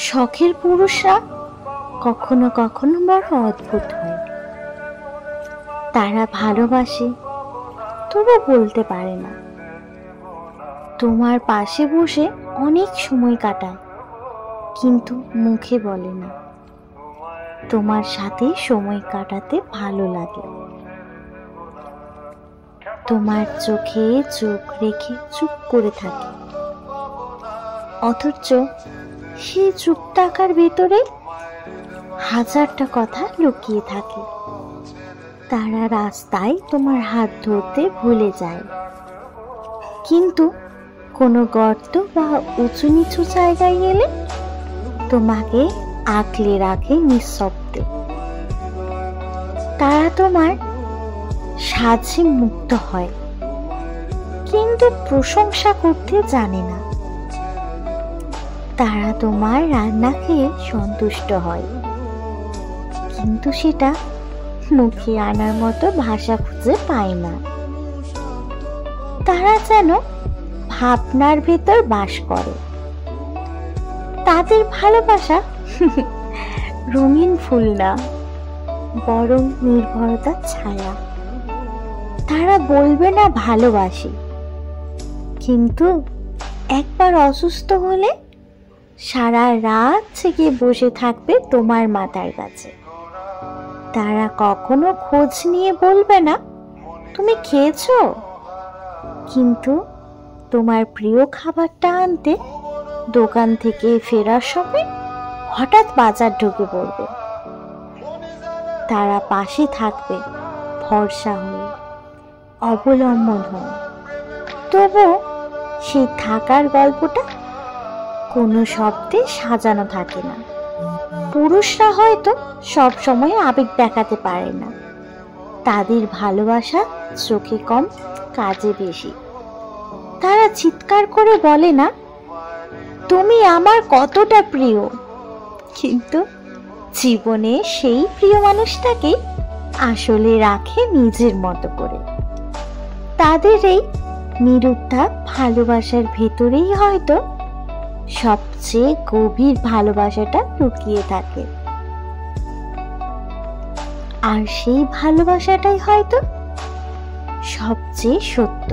শখের পুরুষরা কখনো কখনো বড় অদ্ভুত হয়। তারা ভালোবাসে তবু বলতে পারে না। তোমার পাশে বসে অনেক সময় কাটায়, কিন্তু মুখে বলে না তোমার সাথে সময় কাটাতে ভালো লাগে। তোমার চোখে চোখ রেখে চুপ করে থাকে, অথচ সেই চুপ থাকার ভেতরে হাজারটা কথা লুকিয়ে থাকে। তারা রাস্তায় তোমার হাত ধরতে ভুলে যায়, কিন্তু কোনো গর্ত বা উঁচু নিচু জায়গায় গেলে তোমাকে আঁকলে রাখে নিঃশব্দে। তারা তোমার সাজে মুক্ত হয়, কিন্তু প্রশংসা করতে জানে না। তারা তোমার রান্না খেয়ে সন্তুষ্ট হয়, কিন্তু সেটা মুখে আনার মতো ভাষা খুঁজে পায় না। তারা যেন ভাবনার ভেতর বাস করে। তাদের ভালোবাসা রঙিন ফুল না, বরং নির্ভরতার ছায়া। তারা বলবে না ভালোবাসি, কিন্তু একবার অসুস্থ হলে সারা রাত জেগে বসে থাকবে তোমার মাথার কাছে। তারা কখনো খোঁজ নিয়ে বলবে না তুমি খেয়েছো, কিন্তু তোমার প্রিয় খাবারটা আনতে দোকান থেকে ফেরার সময় হঠাৎ বাজার ঢুকে পড়বে। তারা পাশে থাকবে ভরসা হয়ে, অবলম্বন হয়ে। তবু সেই থাকার গল্পটা কোনো শব্দে সাজানো থাকে না। পুরুষরা হয়তো সব সময় আবেগ দেখাতে পারে না। তাদের ভালোবাসা চোখে কম, কাজে বেশি। তারা চিৎকার করে বলে না তুমি আমার কতটা প্রিয়, কিন্তু জীবনে সেই প্রিয় মানুষটাকে আসলে রাখে নিজের মতো করে। তাদের এই নিরুদ্ধা ভালোবাসার ভেতরেই হয়তো সবচেয়ে গভীর ভালোবাসাটা লুকিয়ে থাকে। আর সেই ভালোবাসাটাই হয়তো সবচেয়ে সত্য।